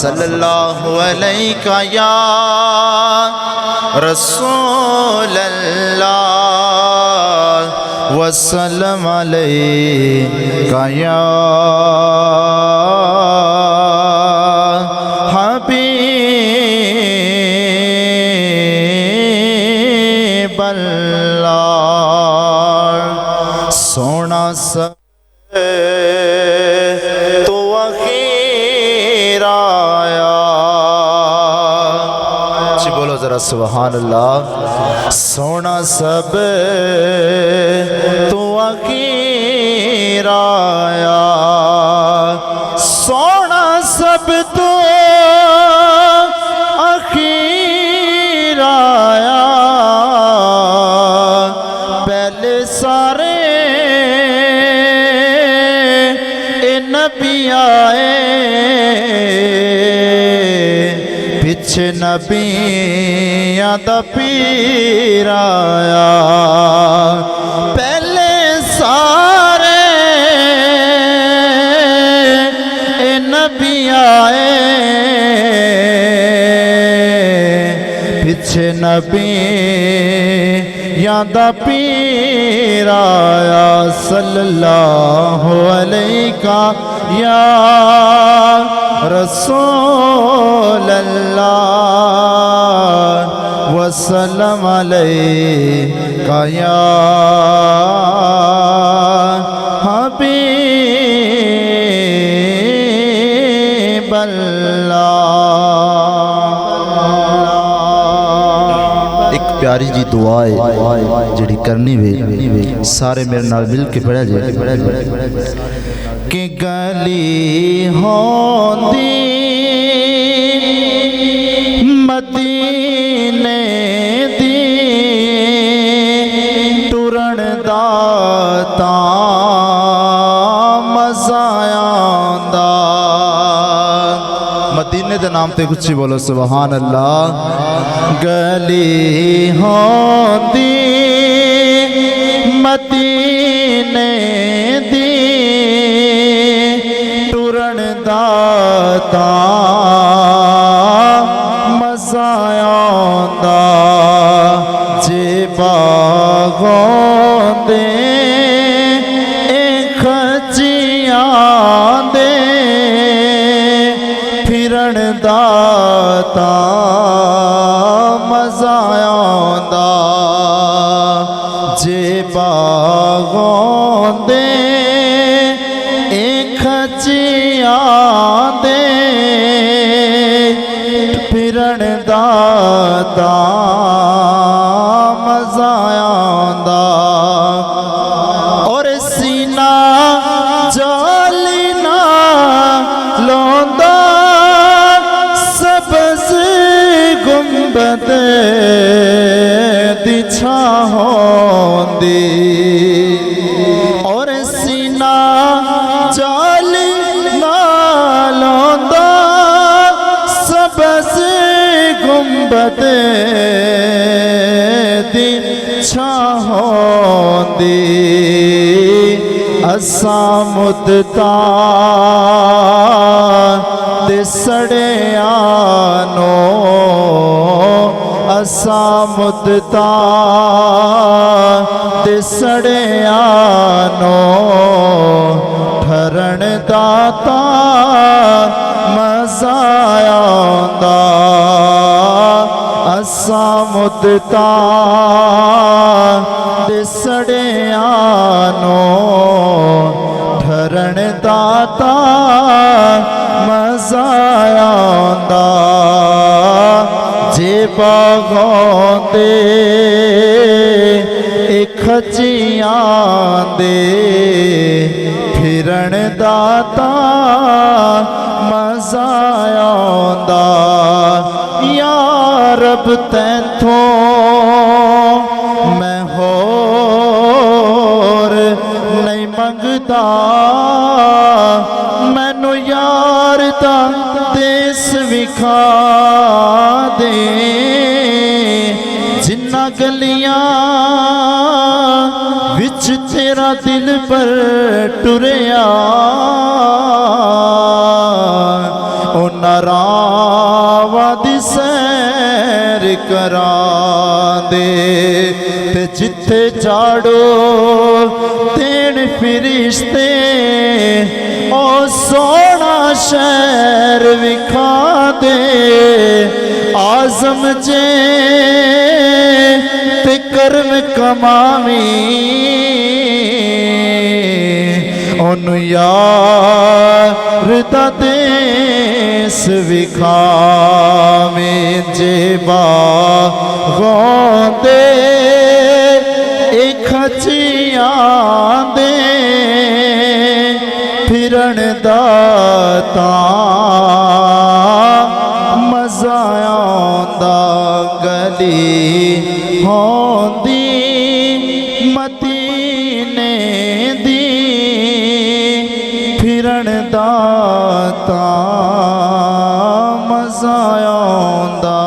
सल्लल्लाहु अलैका या रसूल अल्लाह वसल्लम अलैका या हबीब अल्लाह। सोना सब तो अखीर आया। जी बोलो जरा सुभान अल्लाह। सोना सब तो अखीर आया, सोना सब तो अखीर आया। पहले सारे नबी आए, पिछे नबियां दा पीर आया। पहले सारे नबी आए, पिछे नबियां दा पीर आया। सल्लल्लाहु अलैका या रसूल अल्लाह वसल्लम अलैका या हबीब अल्लाह। एक प्यारी जी दुआ है जिहड़ी करनी वे, सारे मेरे नाल मिल के पढ़ा जाए कि गली होंदी मदीने दी टुरन दा तां मज़ा आंदा। मदीने दे नाम ते कुछ बोलो सुभान अल्लाह। गली होंदी मदीने दी टुरन दा तां मज़ा आंदा। जे बागों दे खचियां दे फिरन दा तां मज़ा आंदा। जे बागों दे खचियां दे फिरन दा तां मज़ा आंदा। और सीना जाली ना लौंदा सबज़ गुंबद दी छां होंदी। और सीना जाली ना लौंदा सबज़ गुंबद दी छां होंदी। असां मुद्दां ते सड़ियां नो, असां मुद्दां ते सड़ियां नो ठरण दा तां मज़ा आंदा। असां मुद्दां ते सड़ियां नो ठरण दा तां मज़ा आंदा। जे बागों दे खचियां दे फिरन दा तां मज़ा आंदा। या रब तैथों मैं होर नहीं मंगदा, मैनू यार दा देस विखा दे। जिन्ना गलियां विच तेरा दिल पर टुरिया, उन्ना यारां दी सैर करां दे ते जिथे झाड़ो तेन फिरिश्ते ओ सोना शहर विखा दे आजम जे ते करन कमावी ओनु यार दा देस विखावे जे बागों दे खचियां दे फिरन दा मजा आंदा गली होंदी मदीने दी फिरन दा मजा आंदा।